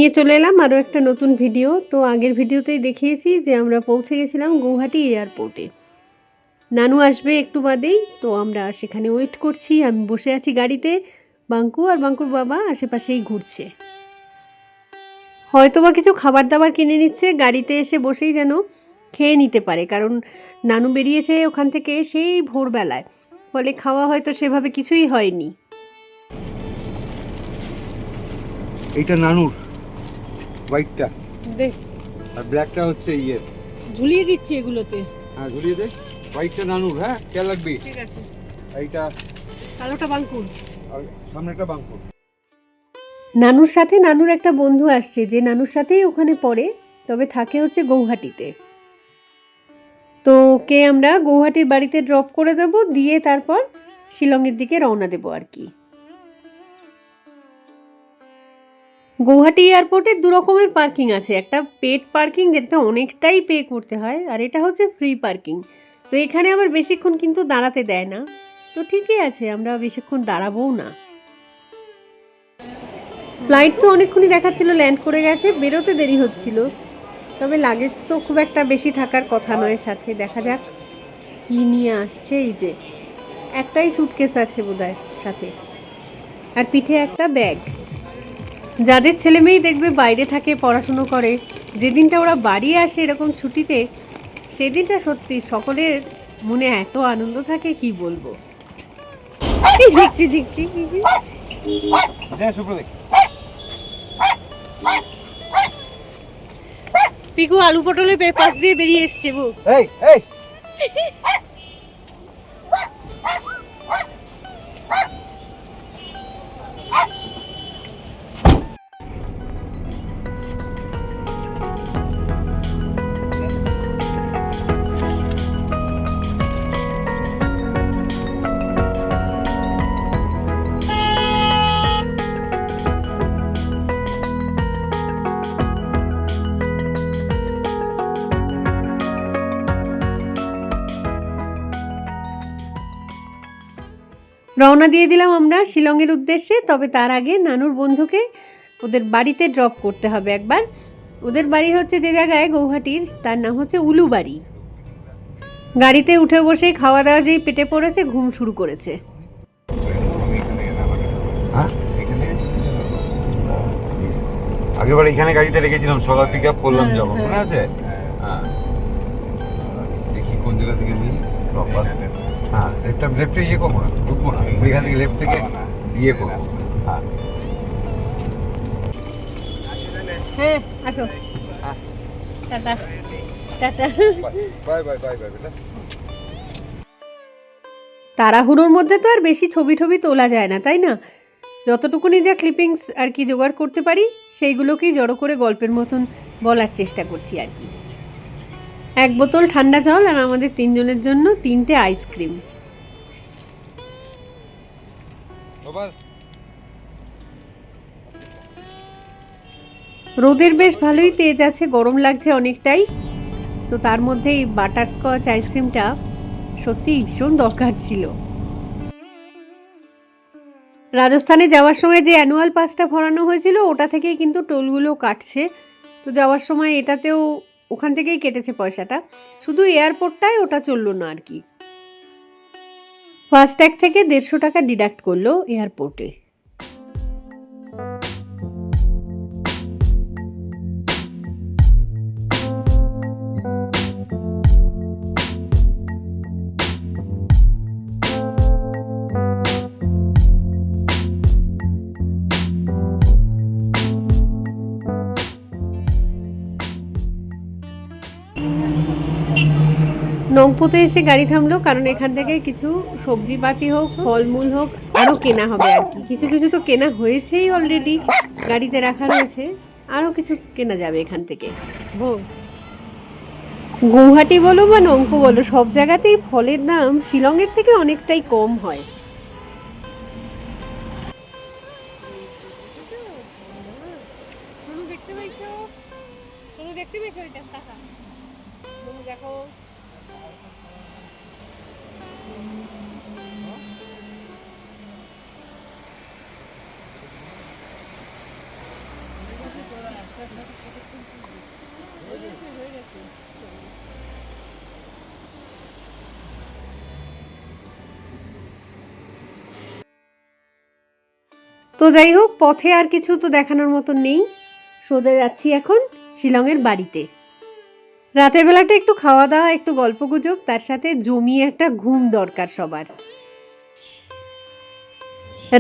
নিয়ে চলে এলাম আরও একটা নতুন ভিডিও। তো আগের ভিডিওতেই দেখিয়েছি যে আমরা পৌঁছে গেছিলাম গৌহাটি এয়ারপোর্টে। নানু আসবে একটু বাদেই, তো আমরা সেখানে ওয়েট করছি। আমি বসে আছি গাড়িতে, বাঙ্কু আর বাঙ্কুর বাবা আশেপাশেই ঘুরছে। হয়তো বা কিছু খাবার দাবার কিনে নিচ্ছে, গাড়িতে এসে বসেই যেন খেয়ে নিতে পারে, কারণ নানু বেরিয়েছে ওখান থেকে সেই ভোরবেলায়, ফলে খাওয়া হয়তো সেভাবে কিছুই হয়নি। এইটা নানুর হোয়াইটটা দেখ, আর ব্ল্যাকটা হচ্ছে ইয়ে। ঝুলিয়ে দিচ্ছি এগুলোতে। হ্যাঁ ঝুলিয়ে দে। হোয়াইটটা নানুর, হ্যাঁ খেয়াল রাখবি। ঠিক আছে। এইটা কালোটা বাঙ্কুর আর সামনেটা বাঙ্কুর। নানুর সাথে নানুর একটা বন্ধু আসছে, যে নানুর সাথেই ওখানে পড়ে, তবে থাকে হচ্ছে গৌহাটিতে। তো ওকে আমরা গৌহাটির বাড়িতে ড্রপ করে দেব, দিয়ে তারপর শিলংয়ের দিকে রওনা দেব আর কি। গৌহাটি এয়ারপোর্টে দু রকমের পার্কিং আছে, একটা পেড পার্কিং যেটা অনেকটাই পে করতে হয়, আর এটা হচ্ছে ফ্রি পার্কিং। তো এখানে আবার বেশিক্ষণ কিন্তু দাঁড়াতে দেয় না, তো ঠিকই আছে, আমরা বেশিক্ষণ দাঁড়াবোও না। ফ্লাইট তো অনেকক্ষণই দেখাচ্ছিল ল্যান্ড করে গেছে, বেরোতে দেরি হচ্ছিল, তবে লাগেজ তো খুব একটা বেশি থাকার কথা নয় সাথে। দেখা যাক কি নিয়ে আসছে। এই যে একটাই সুটকেস আছে বোধহয় সাথে, আর পিঠে একটা ব্যাগ। যাদের ছেলে মেয়ে দেখবে বাইরে থাকে, পড়াশুনো করে, যেদিনটা ওরা বাড়ি আসে এরকম ছুটিতে, সেদিনটা সত্যি সকলের মনে এত আনন্দ থাকে কি বলবো। দেখছি দেখছি পিকু আলু পটলের পাশ দিয়ে বেরিয়ে এসছে। এই এই রওনা দিয়ে দিলাম আমরা শিলংয়ের উদ্দেশ্যে। তবে তার আগে নানুর বন্ধুকে ওদের বাড়িতে ড্রপ করতে হবে একবার। ওদের বাড়ি হচ্ছে যে জায়গায় গৌহাটির, তার নাম হচ্ছে উলুবাড়ি। গাড়িতে উঠে বসে খাওয়া দাওয়া যেই পেটে পড়েছে, ঘুম শুরু করেছে। আগেবার এখানে গাড়িটা রেখেছিলাম, সকাল পিক আপ করলাম যখন, মনে আছে? হ্যাঁ দেখি কোন জায়গা থেকে নিই প্রপার। হ্যাঁ লেফটে ইয়ে করবো না, ঢুকবো না, এখান থেকে লেফট থেকে ইয়ে করবো। হ্যাঁ হ্যাঁ আসো, tata tata. Bye bye bye bye বেটা। তাড়াহুড়োর মধ্যে তো আর বেশি ছবি তোলা যায় না, তাই না? যতটুকুনি যা ক্লিপিংস আর কি জোগাড় করতে পারি, সেইগুলোকেই জড়ো করে গল্পের মতন বলার চেষ্টা করছি আর কি। এক বোতল ঠান্ডা জল আর আমাদের তিনজনের জন্য 3টে আইসক্রিম। রোদের বেশ ভালোই তেজ আছে, গরম লাগছে অনেকটাই। তো তার মধ্যে এই বাটারস্কচ আইসক্রিমটা সত্যি ভীষণ দরকার ছিল। রাজস্থানে যাওয়ার সময় যে অ্যানুয়াল পাসটা ভরানো হয়েছিল, ওটা থেকেই কিন্তু টোলগুলো কাটছে। তো যাওয়ার সময় এটাতেও ওখান থেকেই কেটেছে পয়সাটা, শুধু এয়ারপোর্টটায় ওটা চললো না আর কি। ফাস্ট্যাগ থেকে 150 টাকা ডিডাক্ট করলো এয়ারপোর্টে। নংপোতে এসে গাড়ি থামলো, কারণ এখান থেকে কিছু সবজিপাতি হোক, ফলমূল হোক, আরও কেনা হবে আর কি। কিছু কিছু তো কেনা হয়েছেই অলরেডি, গাড়িতে রাখা রয়েছে, আরও কিছু কেনা যাবে এখান থেকে। গৌহাটি বলো বা নংপো বলো, সব জায়গাতেই ফলের দাম শিলংয়ের থেকে অনেকটাই কম হয়। দেখো তো যাই হোক, পথে আর কিছু তো দেখানোর মতো নেই, সোজা যাচ্ছি এখন শিলংয়ের বাড়িতে। রাতের বেলাটা একটু খাওয়া দাওয়া, একটু গল্পগুজব, তার সাথে জমিয়ে একটা ঘুম দরকার সবার।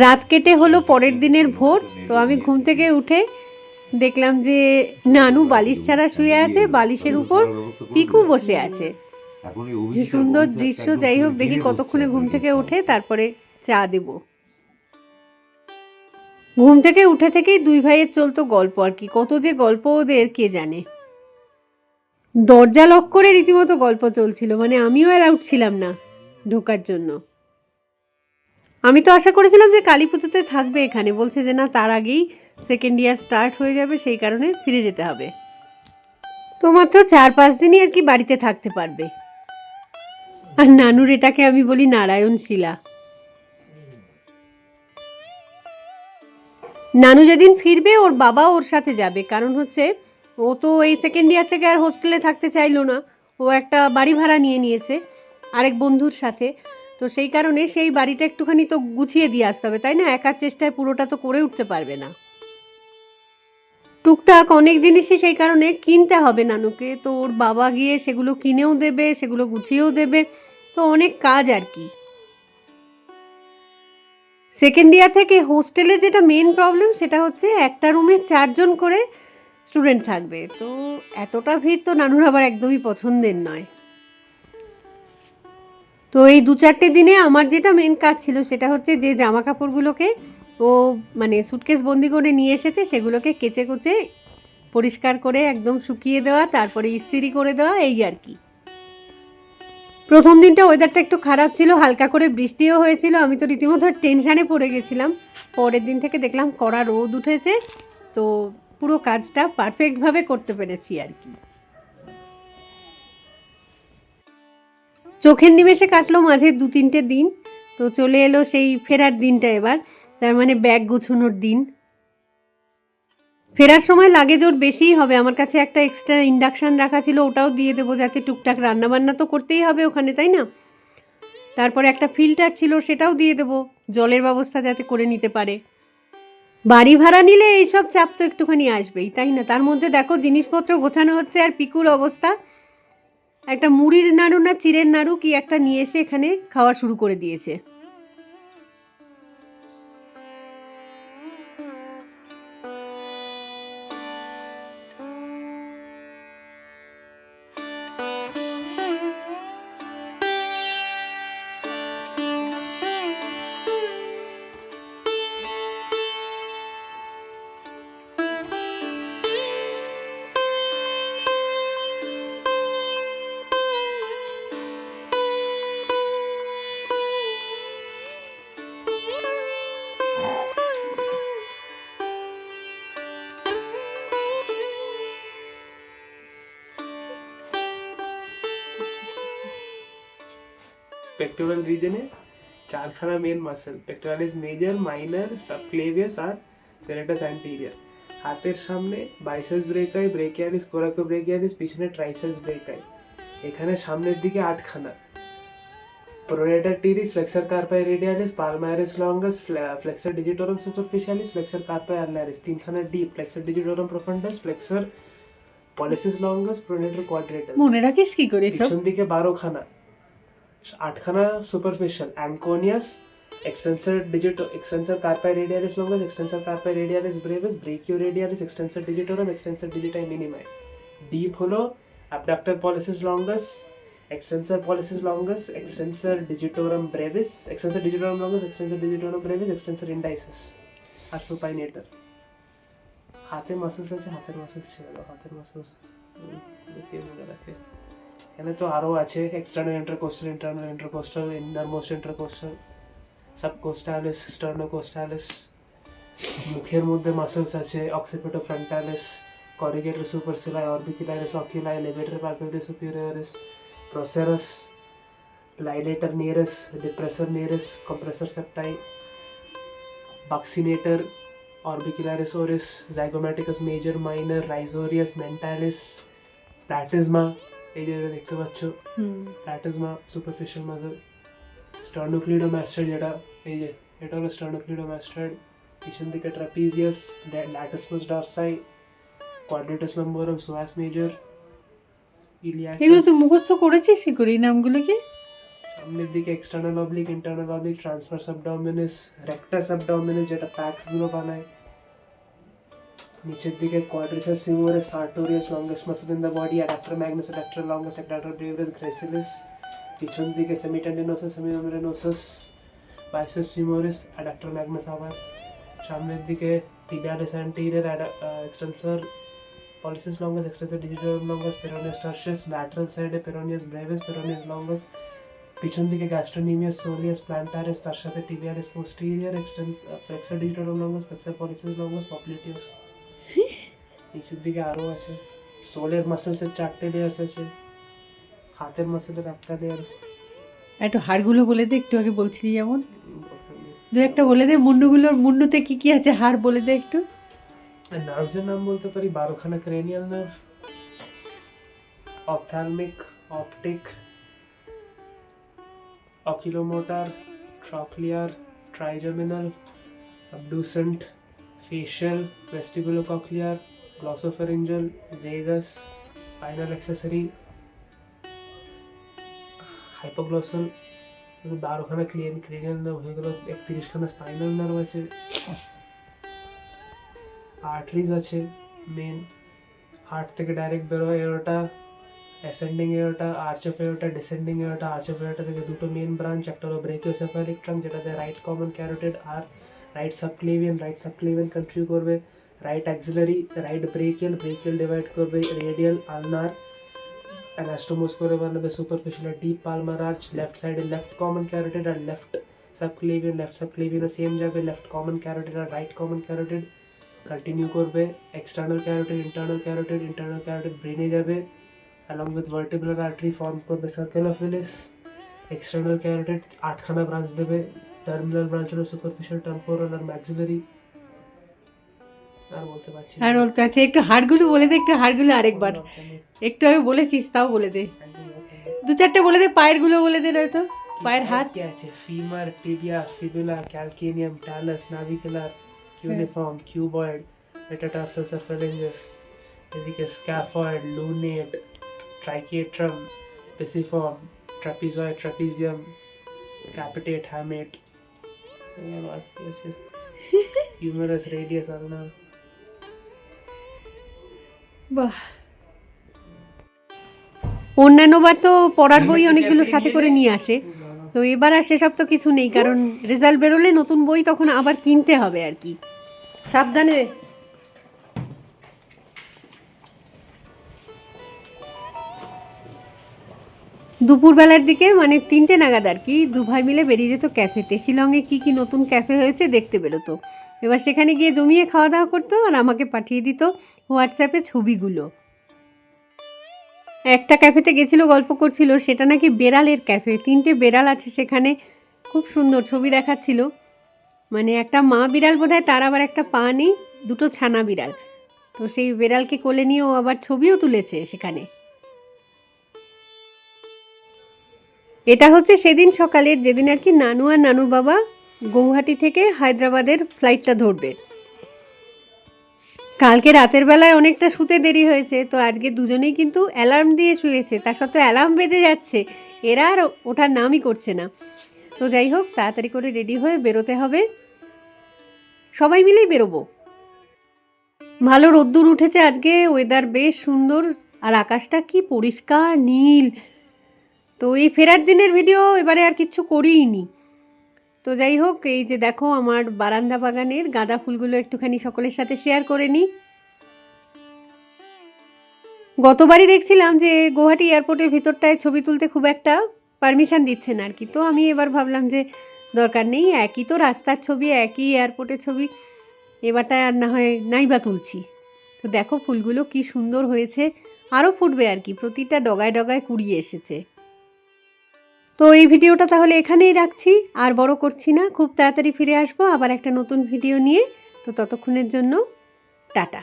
রাত কেটে হলো পরের দিনের ভোর। তো আমি ঘুম থেকে উঠে দেখলাম যে নানু বালিশ ছাড়া শুয়ে আছে, বালিশের উপর পিকু বসে আছে। যে সুন্দর দৃশ্য। যাই হোক, দেখি কতক্ষণে ঘুম থেকে উঠে তারপরে চা দেব। ঘুম থেকে উঠে থেকেই দুই ভাইয়ের চলতো গল্প, আর কি কত যে গল্প ওদের কে জানে। দরজা লক করে রীতিমতো গল্প চলছিল, মানে আমিও অ্যালাউড ছিলাম না ঢোকার জন্য। আমি তো আশা করেছিলাম যে কালী পুজোতে থাকবে এখানে, বলছে যে না, তার আগেই সেকেন্ড ইয়ার স্টার্ট হয়ে যাবে, সেই কারণে ফিরে যেতে হবে। তো মাত্র 4-5 দিনই আর কি বাড়িতে থাকতে পারবে। আর নানুর এটাকে আমি বলি নারায়ণ শিলা। নানু যেদিন ফিরবে ওর বাবা ওর সাথে যাবে, কারণ হচ্ছে ও তো এই সেকেন্ড ইয়ার থেকে আর হোস্টেলে থাকতে চাইলো না, ও একটা বাড়ি ভাড়া নিয়ে নিয়েছে আরেক বন্ধুর সাথে। তো সেই কারণে সেই বাড়িটা একটুখানি তো গুছিয়ে দিয়ে আসতে হবে, তাই না? একার চেষ্টায় পুরোটা তো করে উঠতে পারবে না। টুকটাক অনেক জিনিসই সেই কারণে কিনতে হবে নানুকে, তো ওর বাবা গিয়ে সেগুলো কিনেও দেবে, সেগুলো গুছিয়েও দেবে, তো অনেক কাজ আর কি। সেকেন্ড ইয়ার থেকে হোস্টেলের যেটা মেন প্রবলেম সেটা হচ্ছে একটা রুমে 4 জন করে স্টুডেন্ট থাকবে, তো এতটা ভিড় তো নানুর আবার একদমই পছন্দের নয়। তো এই 2-4টে দিনে আমার যেটা মেন কাজ ছিল সেটা হচ্ছে যে জামা কাপড়গুলোকে ও মানে সুটকেস বন্দি করে নিয়ে এসেছে সেগুলোকে কেচে কুচে পরিষ্কার করে একদম শুকিয়ে দেওয়া, তারপরে ইস্ত্রি করে দেওয়া, এই আর কি। প্রথম দিনটা ওয়েদারটা একটু খারাপ ছিল, হালকা করে বৃষ্টিও হয়েছিল, আমি তো রীতিমতো টেনশানে পড়ে গেছিলাম। পরের দিন থেকে দেখলাম কড়া রোদ উঠেছে, তো পুরো কাজটা পারফেক্টভাবে করতে পেরেছি আর কি। চোখের নিমেষে কাটলো মাঝে 2-3টে দিন, তো চলে এলো সেই ফেরার দিনটা এবার, তার মানে ব্যাগ গুছানোর দিন। ফেরার সময় লাগেজ ওর বেশিই হবে, আমার কাছে একটা এক্সট্রা ইন্ডাকশান রাখা ছিল, ওটাও দিয়ে দেবো, যাতে টুকটাক রান্নাবান্না তো করতেই হবে ওখানে, তাই না? তারপরে একটা ফিল্টার ছিল, সেটাও দিয়ে দেবো, জলের ব্যবস্থা যাতে করে নিতে পারে। বাড়ি ভাড়া নিলে এইসব চাপ তো একটুখানি আসবেই, তাই না? তার মধ্যে দেখো জিনিসপত্র গোছানো হচ্ছে, আর পিকুর অবস্থা, একটা মুড়ির নাড়ু না চিড়ের নাড়ু কি একটা নিয়ে এসে এখানে খাওয়া শুরু করে দিয়েছে। পেক্টোরাল রিজনে চারখানা main muscle, pectoralis major, minor, subclavius আর সেরেটাস অ্যান্টেরিয়র। হাতের সামনে বাইসেপস ব্রেকাই, ব্রেকিয়ালিস, কোরাকোব্রেকিয়ালিস, পিছনে ট্রাইসেপস ব্রেকাই। এখানে সামনের দিকে 8খানা, pronator teres, flexor carpi radialis, palmaris longus, flexor digitorum superficialis, flexor carpi ulnaris. 3খানা deep, flexor digitorum profundus, flexor pollicis longus, pronator quadratus. মনে রাখিস কি করে সব? পিছন দিকে 12খানা, 8খানা superficial, anconeus, extensor carpi radialis longus, extensor carpi radialis brevis, brachioradialis, extensor digitorum, extensor digiti minimi. Deep হলো abductor pollicis longus, extensor pollicis longus, extensor digitorum brevis, extensor digitorum longus, extensor digitorum brevis, extensor indicis আর supinator। হাতে muscles আছে, হাতের muscles ছেড়ে দাও, হাতের muscles কে মনে রাখে। এখানে তো আরও আছে, external intercostal, innermost intercostal, subcostalis, sternocostalis. মুখের মধ্যে মাসেলস আছে, occipitofrontalis, corrugator supercilii, orbicularis, oculi, levator palpebrae superioris, procerus, dilator naris, depressor naris, compressor septi, buccinator, Orbicularis oris, Zygomaticus major, minor, Rhizorius, mentalis, Platysma, এই যে এটা দেখতে পাচ্ছ, Platysma, superficial muscle, Sternocleidomastoid যেটা, এই যে এটা হলো Sternocleidomastoid, পিছন দিকে Trapezius, Latissimus dorsi, Quadratus lumborum, Psoas major, Iliacus, এগুলো তো মুখস্থ করেছিস কি করে এই নামগুলো কি? সামনের দিকে external oblique, internal oblique, transverse abdominis, rectus abdominis যেটা প্যাক্স গুলো বানায়, নিচের দিকে quadriceps femoris, sartorius, longest muscle in the body, adductor magnus, adductor longus, adductor brevis, gracilis, পিছন দিকে semitendinosus, semimembranosus, biceps femoris, adductor magnus আবার, সামনের দিকে tibialis anterior, extensor pollicis longus, extensor digital longus, peroneus tertius, lateral সাইডে peroneus ব্রেভিয়াস, পেরোনিয়াস লংগাস, পিছন দিকে গ্যাস্ট্রোনিমিয়াস, soleus, plantaris, তার সাথে tibialis posterior, flexor digital longus, flexor pollicis longus, popliteus. নিচের দিকে আরও আছে, সোলের মাসেলসের 4টে লেয়ার্স আছে, হাতের মাসেলের 1টা লেয়ার। একটু হাড়গুলো বলে দে, একটু আগে বলছিলি যেমন, দু একটা বলে দে। মুন্ডুতে কি কি আছে হাড় বলে দে একটু। নার্ভসের নাম বলতে পারি 12খানা cranial nerve, ophthalmic, optic, oculomotor, trochlear, trigeminal, abducent, facial, vestibulocochlear, glossopharyngeal, vagus, spinal accessory, hypoglossal, 12খানা ক্রেনিয়াল নার্ভ হয়ে গেল, 31খানা স্পাইনাল নার্ভ আছে, আর্টারিজ আছে মেন, হার্ট থেকে ডাইরেক্ট বেরোয় aorta, ascending aorta, arch of aorta, descending aorta. Arch of aorta থেকে দুটো মেন ব্রাঞ্চ, একটা হলো ব্রেকিওসেফালিক ট্রাঙ্ক যেটাতে রাইট কমন ক্যারোটিড আর রাইট সাবক্লেভিয়ান কন্ট্রিবিউট করবে, right axillary, right brachial divide করবে রেডিয়াল, আলনার, অ্যানাস্টোমোস করে বানাবে সুপারফিশিয়াল আর ডিপ পালমার আর্চ, লেফট সাইডে লেফট কমন ক্যারোটিড আর লেফট সাবক্লেভিয়ানও সেম যাবে, লেফট কমন ক্যারোটিড আর রাইট কমন ক্যারোটিড কন্টিনিউ করবে, এক্সটার্নাল ক্যারোটিড, ইন্টারনাল ক্যারোটিড ব্রেনে যাবে, along with vertebral artery form করবে circle of Willis, external carotid 8খানা ব্রাঞ্চ দেবে, টার্মিনাল ব্রাঞ্চ হলো সুপারফিশিয়াল, টেম্পোরাল আর ম্যাক্সিলারি। আর বলতে পারছি আর বলতে আছে একটু হাড়গুলো বলে দে, একটু হাড়গুলো আরেকবার, একটু আগে বলেছিস তাও বলে দে, 2-4টে বলে দে। পায়ের গুলো বলে দে নয়তো, পায়ের হাড় কি আছে, femur, tibia, fibula, calcaneum, talus, navicular, cuneiform, cuboid, metatarsal phalanges, এদিকে scaphoid, lunate, triquetrum, pisiform, trapezoid, trapezium, capitate, hamate, humerus, radius, ulnar. বাহ, অন্যান্যবার তো পড়ার বই অনেকগুলো সাথে করে নিয়ে আসে, তো এবার আর সেসব তো কিছু নেই, কারণ রেজাল্ট বেরোলে নতুন বই তখন আবার কিনতে হবে আর কি। সাবধানে। দুপুরবেলার দিকে মানে 3টে নাগাদ আর কি 2 ভাই মিলে বেরিয়ে যেত ক্যাফেতে। শিলংয়ে কি কি নতুন ক্যাফে হয়েছে দেখতে বেরোতো, এবার সেখানে গিয়ে জমিয়ে খাওয়া দাওয়া করতো আর আমাকে পাঠিয়ে দিত হোয়াটসঅ্যাপে ছবিগুলো। একটা ক্যাফেতে গেছিল, গল্প করছিল, সেটা নাকি বেড়ালের ক্যাফে, 3টে বেড়াল আছে সেখানে, খুব সুন্দর ছবি দেখাচ্ছিল। মানে একটা মা বিড়াল বোধহয়, তার আবার একটা পা নেই, 2টো ছানা বিড়াল, তো সেই বিড়ালকে কোলে নিয়ে ও আবার ছবিও তুলেছে সেখানে। এটা হচ্ছে সেদিন সকালের, যেদিন আর কি নানু আর নানুর বাবা গৌহাটি থেকে হায়দ্রাবাদের ফ্লাইটটা ধরবে। কালকে রাতের বেলায় অনেকটা শুতে দেরি হয়েছে, তো আজকে দুজনেই কিন্তু অ্যালার্ম দিয়ে শুয়েছে, তার সত্ত্বেও অ্যালার্ম বেজে যাচ্ছে, এরা আর ওঠার নামই করছে না। তো যাই হোক, তাড়াতাড়ি করে রেডি হয়ে বেরোতে হবে, সবাই মিলেই বেরোবো। ভালো রোদ্দুর উঠেছে আজকে, ওয়েদার বেশ সুন্দর, আর আকাশটা কি পরিষ্কার নীল। তো এই ফেরার দিনের ভিডিও এবারে আর কিচ্ছু করিইনি। তো যাই হোক, এই যে দেখো আমার বারান্দা বাগানের গাঁদা ফুলগুলো একটুখানি সকলের সাথে শেয়ার করে নিই। গতবারই দেখছিলাম যে গুয়াহাটি এয়ারপোর্টের ভিতরটায় ছবি তুলতে খুব একটা পারমিশন দিচ্ছে না আর কি, তো আমি এবার ভাবলাম যে দরকার নেই, একই তো রাস্তার ছবি, একই এয়ারপোর্টের ছবি, এবারটা আর না হয় নাই বা তুলছি। তো দেখো ফুলগুলো কি সুন্দর হয়েছে, আরও ফুটবে আর কি, প্রতিটা ডগায় ডগায় কুড়িয়ে এসেছে। তো এই ভিডিওটা তাহলে এখানেই রাখছি, আর বড় করছি না, খুব তাড়াতাড়ি ফিরে আসবো আবার একটা নতুন ভিডিও নিয়ে। তো ততক্ষণের জন্য টাটা।